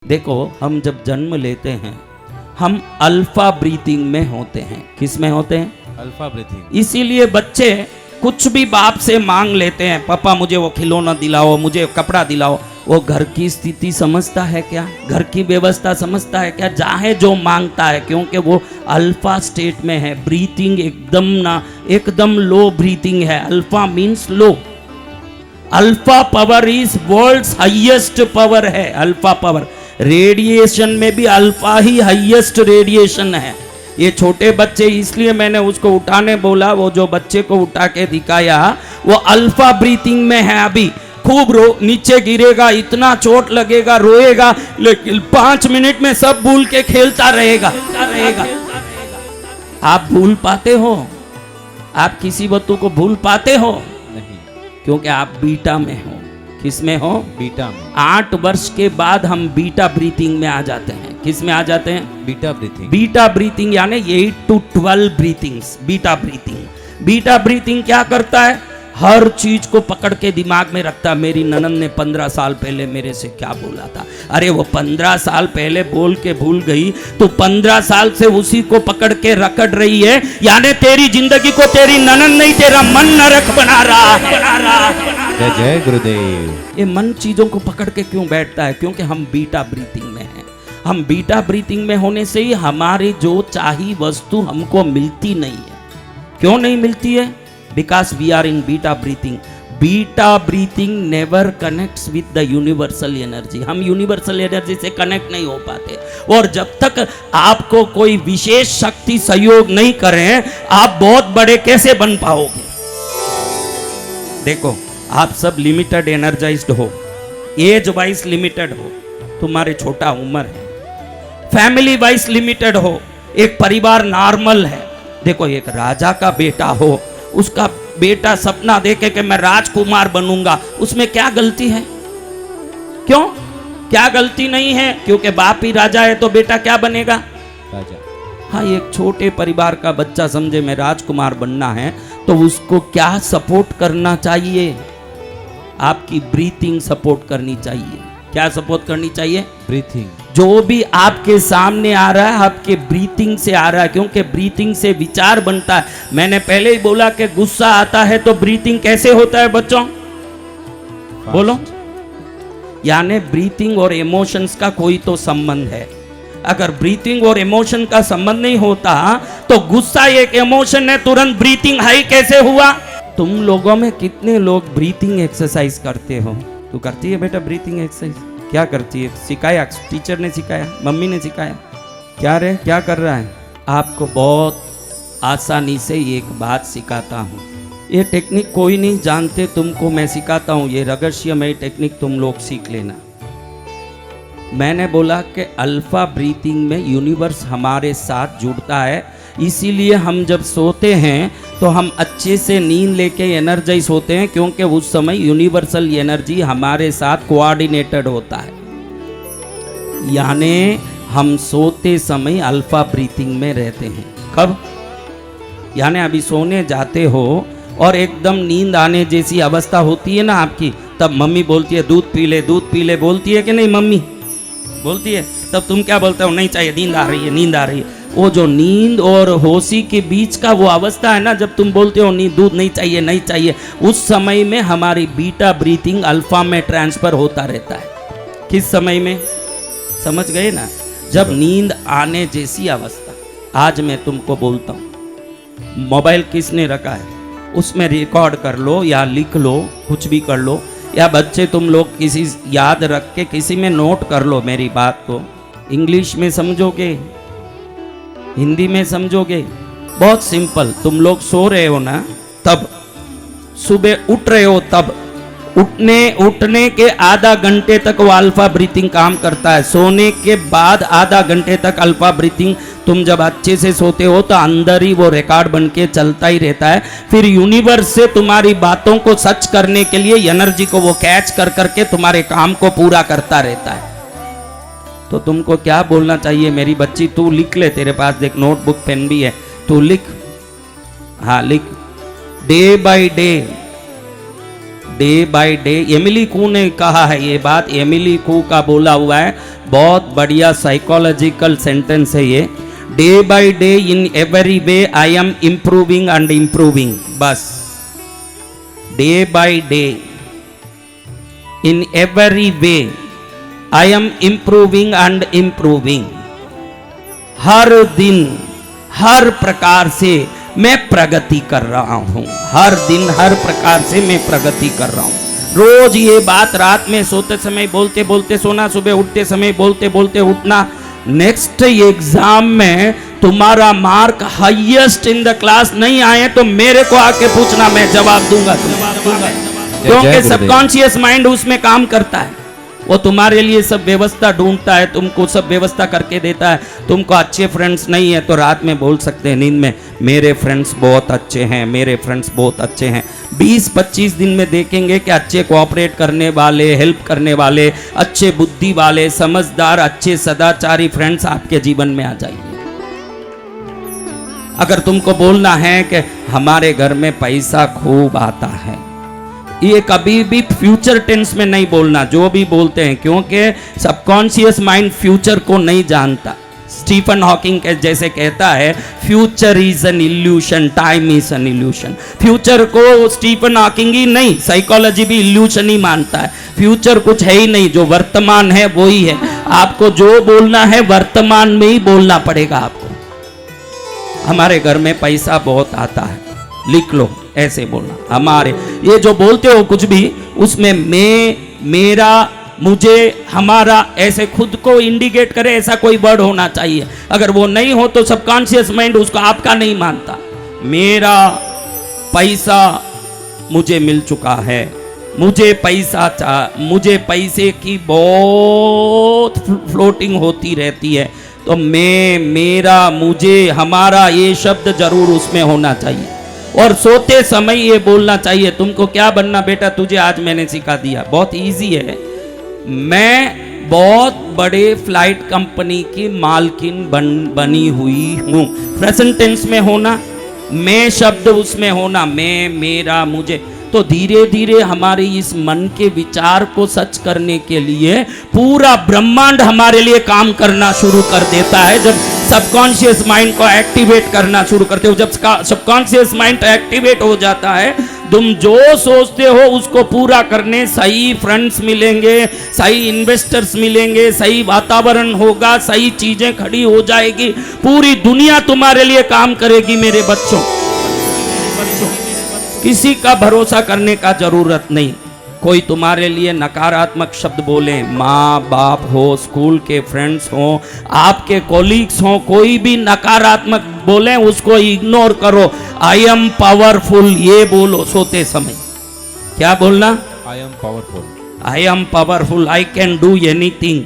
देखो, हम जब जन्म लेते हैं हम अल्फा ब्रीथिंग में होते हैं। किस में होते हैं? Alpha breathing. इसीलिए बच्चे कुछ भी बाप से मांग लेते हैं, पापा मुझे वो खिलौना दिलाओ, मुझे कपड़ा दिलाओ। वो घर की स्थिति समझता है क्या? घर की व्यवस्था समझता है क्या? चाहे जो मांगता है, क्योंकि वो अल्फा स्टेट में है। ब्रीथिंग एकदम लो ब्रीथिंग है। Alpha means low. Alpha power is world's highest power है। अल्फा पावर रेडिएशन में भी अल्फा ही हाईएस्ट रेडिएशन है। ये छोटे बच्चे, इसलिए मैंने उसको उठाने बोला, वो जो बच्चे को उठा के दिखाया वो अल्फा ब्रीथिंग में है। अभी खूब नीचे गिरेगा, इतना चोट लगेगा, रोएगा, लेकिन 5 मिनट में सब भूल के खेलता रहेगा। आप भूल पाते हो? आप किसी वस्तु को भूल पाते हो? नहीं, क्योंकि आप बीटा में हो। किस में हो? बीटा में। 8 वर्ष के बाद हम बीटा ब्रीथिंग में आ जाते हैं। किस में आ जाते हैं? Beta breathing. बीटा ब्रीथिंग यानी 8 to 12 breathings. Beta breathing. Beta breathing क्या करता है? हर चीज को पकड़ के दिमाग में रखता है। मेरी ननद ने 15 साल पहले मेरे से क्या बोला था, अरे वो 15 साल पहले बोल के भूल गई, तो 15 साल से उसी को पकड़ के रखड़ रही है। यानी तेरी जिंदगी को तेरी ननद नहीं, तेरा मन नरक बना रहा है। जय जय गुरुदेव। ये मन चीजों को पकड़ के क्यों बैठता है? क्योंकि हम बीटा ब्रीथिंग में हैं। हम बीटा ब्रीथिंग में होने से ही हमारी जो चाही वस्तु हमको मिलती नहीं है। क्यों नहीं मिलती है? Because we are in beta breathing. Beta breathing never connects with the universal energy. हम यूनिवर्सल एनर्जी से कनेक्ट नहीं हो पाते। और जब तक आपको कोई विशेष शक्ति सहयोग नहीं करे, आप बहुत बड़े कैसे बन पाओगे? देखो, आप सब लिमिटेड एनर्जाइज्ड हो, एज वाइज लिमिटेड हो, तुम्हारे छोटा उम्र है, फैमिली वाइज लिमिटेड हो, एक परिवार नॉर्मल है। देखो, एक राजा का बेटा हो, उसका बेटा सपना देखे कि मैं राजकुमार बनूंगा, उसमें क्या गलती है? क्यों? क्या गलती नहीं है? क्योंकि बाप ही राजा है तो बेटा क्या बनेगा? राजा। हाँ, एक छोटे परिवार का बच्चा समझे मैं राजकुमार बनना है, तो उसको क्या सपोर्ट करना चाहिए? आपकी ब्रीथिंग सपोर्ट करनी चाहिए। क्या सपोर्ट करनी चाहिए? ब्रीथिंग। जो भी आपके सामने आ रहा है आपके ब्रीथिंग से आ रहा है, क्योंकि ब्रीथिंग से विचार बनता है। मैंने पहले ही बोला कि गुस्सा आता है तो ब्रीथिंग कैसे होता है बच्चों? बोलो। यानी ब्रीथिंग और इमोशंस का कोई तो संबंध है। अगर ब्रीथिंग और इमोशन का संबंध नहीं होता तो गुस्सा एक इमोशन है, तुरंत ब्रीथिंग हाई कैसे हुआ? तुम लोगों में कितने लोग ब्रीथिंग एक्सरसाइज करते हो? तू करती है बेटा ब्रीथिंग एक्सरसाइज? क्या करती है? सिखाया? टीचर ने सिखाया? मम्मी ने सिखाया? क्या रे, क्या कर रहा है? आपको बहुत आसानी से एक बात सिखाता हूँ। ये टेक्निक कोई नहीं जानते, तुमको मैं सिखाता हूँ। ये रहस्यमय टेक्निक तुम लोग सीख लेना। मैंने बोला कि अल्फा ब्रीथिंग में यूनिवर्स हमारे साथ जुड़ता है, इसीलिए हम जब सोते हैं तो हम अच्छे से नींद लेके एनर्जाइज होते हैं, क्योंकि उस समय यूनिवर्सल एनर्जी हमारे साथ कोऑर्डिनेटेड होता है। यानी हम सोते समय अल्फा ब्रीथिंग में रहते हैं। कब? यानी अभी सोने जाते हो और एकदम नींद आने जैसी अवस्था होती है ना आपकी, तब मम्मी बोलती है दूध पी ले, दूध पी ले, बोलती है कि नहीं? मम्मी बोलती है। तब तुम क्या बोलते हो? नहीं चाहिए, नींद आ रही है, नींद आ रही है। वो जो नींद और होशी के बीच का वो अवस्था है ना, जब तुम बोलते हो नींद, दूध नहीं चाहिए, नहीं चाहिए, उस समय में हमारी बीटा ब्रीथिंग अल्फा में ट्रांसफर होता रहता है। किस समय में? समझ गए ना? जब नींद आने जैसी अवस्था। आज मैं तुमको बोलता हूँ, मोबाइल किसने रखा है उसमें रिकॉर्ड कर लो या लिख लो, कुछ भी कर लो, या बच्चे तुम लोग किसी याद रख के किसी में नोट कर लो मेरी बात को। इंग्लिश में समझोगे, हिंदी में समझोगे, बहुत सिंपल। तुम लोग सो रहे हो ना, तब सुबह उठ रहे हो, तब उठने के आधा घंटे तक वो अल्फा ब्रीथिंग काम करता है। सोने के बाद आधा घंटे तक अल्फा ब्रीथिंग, तुम जब अच्छे से सोते हो तो अंदर ही वो रिकॉर्ड बन के चलता ही रहता है। फिर यूनिवर्स से तुम्हारी बातों को सच करने के लिए एनर्जी को वो कैच कर करके तुम्हारे काम को पूरा करता रहता है। तो तुमको क्या बोलना चाहिए मेरी बच्ची? तू लिख ले, तेरे पास एक नोटबुक पेन भी है, तू लिख। हाँ लिख। Day by day day by day, Emile Coue ने कहा है ये बात, एमिली कू का बोला हुआ है, बहुत बढ़िया साइकोलॉजिकल सेंटेंस है ये। Day by day in every way I am improving and improving, बस day by day in every way I am improving and improving. हर दिन हर प्रकार से मैं प्रगति कर रहा हूं, हर दिन हर प्रकार से मैं प्रगति कर रहा हूं। रोज ये बात रात में सोते समय बोलते बोलते सोना, सुबह उठते समय बोलते बोलते उठना। नेक्स्ट एग्जाम में तुम्हारा mark highest in the class नहीं आए तो मेरे को आके पूछना, मैं जवाब दूंगा। क्योंकि सबकॉन्शियस माइंड उसमें काम करता है, वो तुम्हारे लिए सब व्यवस्था ढूंढता है, तुमको सब व्यवस्था करके देता है। तुमको अच्छे फ्रेंड्स नहीं है तो रात में बोल सकते हैं नींद में, मेरे फ्रेंड्स बहुत अच्छे हैं, मेरे फ्रेंड्स बहुत अच्छे हैं। 20-25 दिन में देखेंगे कि अच्छे कोऑपरेट करने वाले, हेल्प करने वाले, अच्छे बुद्धि वाले, समझदार, अच्छे सदाचारी फ्रेंड्स आपके जीवन में आ जाएंगे। अगर तुमको बोलना है कि हमारे घर में पैसा खूब आता है, ये कभी भी फ्यूचर टेंस में नहीं बोलना, जो भी बोलते हैं, क्योंकि सबकॉन्शियस माइंड फ्यूचर को नहीं जानता। स्टीफन हॉकिंग के जैसे कहता है, future is an illusion, time is an illusion. Future को स्टीफन हॉकिंग ही नहीं, साइकोलॉजी भी इल्यूशन ही मानता है। फ्यूचर कुछ है ही नहीं, जो वर्तमान है वो ही है। आपको जो बोलना है वर्तमान में ही बोलना पड़ेगा आपको। हमारे घर में पैसा बहुत आता है, लिख लो, ऐसे बोलना। हमारे, ये जो बोलते हो कुछ भी, उसमें मैं, मेरा, मुझे, हमारा, ऐसे खुद को इंडिकेट करे ऐसा कोई वर्ड होना चाहिए। अगर वो नहीं हो तो सबकॉन्शियस माइंड उसको आपका नहीं मानता। मेरा पैसा मुझे मिल चुका है, मुझे मुझे पैसे की बहुत फ्लोटिंग होती रहती है, तो मैं, मेरा, मुझे, हमारा, ये शब्द जरूर उसमें होना चाहिए। और सोते समय ये बोलना चाहिए, तुमको क्या बनना बेटा, तुझे आज मैंने सिखा दिया, बहुत इजी है। मैं बहुत बड़े फ्लाइट कंपनी की मालकिन बनी हुई हूँ, प्रेजेंट टेंस में होना, मैं शब्द उसमें होना, मैं, मेरा, मुझे। तो धीरे धीरे हमारे इस मन के विचार को सच करने के लिए पूरा ब्रह्मांड हमारे लिए काम करना शुरू कर देता है। जब सबकॉन्शियस माइंड को एक्टिवेट करना शुरू करते हो, जब सबकॉन्शियस माइंड एक्टिवेट हो जाता है, तुम जो सोचते हो उसको पूरा करने सही फ्रेंड्स मिलेंगे, सही इन्वेस्टर्स मिलेंगे, सही वातावरण होगा, सही चीजें खड़ी हो जाएगी, पूरी दुनिया तुम्हारे लिए काम करेगी। मेरे बच्चों, किसी का भरोसा करने का जरूरत नहीं। कोई तुम्हारे लिए नकारात्मक शब्द बोले, माँ बाप हो, स्कूल के फ्रेंड्स हो, आपके कोलीग्स हो, कोई भी नकारात्मक बोले उसको इग्नोर करो। आई एम पावरफुल, ये बोलो सोते समय। क्या बोलना? I am powerful, I am powerful, I can do anything.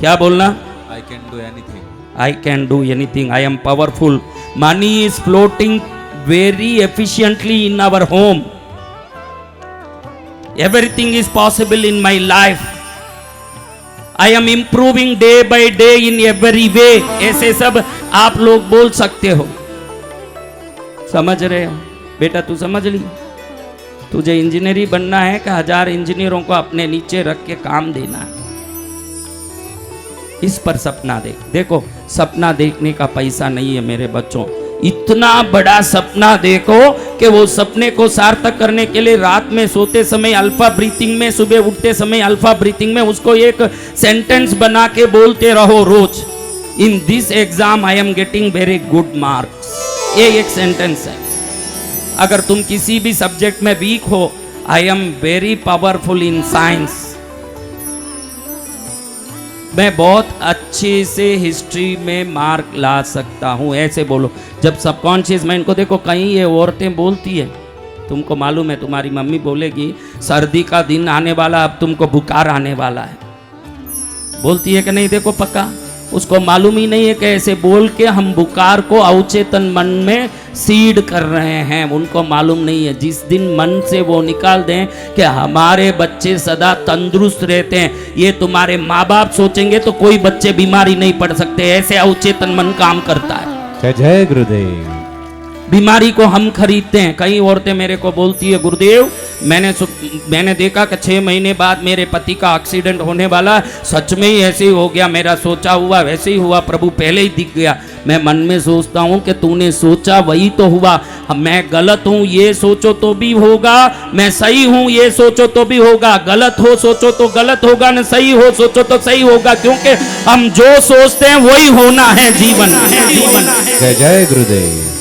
क्या बोलना? I can do anything, I can do anything, I am powerful. Money is floating very efficiently in our home. Everything is possible in my life. I am improving day by day in every way. ऐसे सब आप लोग बोल सकते हो। समझ रहे हो बेटा? तू समझ ली, तुझे इंजीनियरिंग बनना है कि 1000 इंजीनियरों को अपने नीचे रख के काम देना है, इस पर सपना देख। देखो, सपना देखने का पैसा नहीं है मेरे बच्चों। इतना बड़ा सपना देखो कि वो सपने को सार्थक करने के लिए रात में सोते समय अल्फा ब्रीथिंग में, सुबह उठते समय अल्फा ब्रीथिंग में उसको एक सेंटेंस बना के बोलते रहो रोज। In this exam I am getting very good marks, ये एक सेंटेंस है। अगर तुम किसी भी सब्जेक्ट में वीक हो, I am very powerful in science, मैं बहुत अच्छे से हिस्ट्री में मार्क ला सकता हूँ, ऐसे बोलो। जब सबकॉन्शियस माइंड को देखो, कहीं ये औरतें बोलती है, तुमको मालूम है, तुम्हारी मम्मी बोलेगी सर्दी का दिन आने वाला, अब तुमको बुखार आने वाला है, बोलती है कि नहीं? देखो पक्का उसको मालूम ही नहीं है कि ऐसे बोल के हम बुखार को अवचेतन मन में सीड कर रहे हैं, उनको मालूम नहीं है। जिस दिन मन से वो निकाल दें कि हमारे बच्चे सदा तंदुरुस्त रहते हैं, ये तुम्हारे माँ बाप सोचेंगे तो कोई बच्चे बीमारी नहीं पड़ सकते, ऐसे अवचेतन मन काम करता है। जय जय गुरुदेव। बीमारी को हम खरीदते हैं। कई औरतें मेरे को बोलती है, गुरुदेव मैंने देखा कि 6 महीने बाद मेरे पति का एक्सीडेंट होने वाला, सच में ही ऐसे ही हो गया, मेरा सोचा हुआ वैसे ही हुआ, प्रभु पहले ही दिख गया। मैं मन में सोचता हूँ कि तूने सोचा वही तो हुआ, मैं गलत हूँ ये सोचो तो भी होगा, मैं सही हूँ ये सोचो तो भी होगा, गलत हो सोचो तो गलत होगा, न सही हो सोचो तो सही होगा, क्योंकि हम जो सोचते हैं वही होना है जीवन। जय जय गुरुदेव।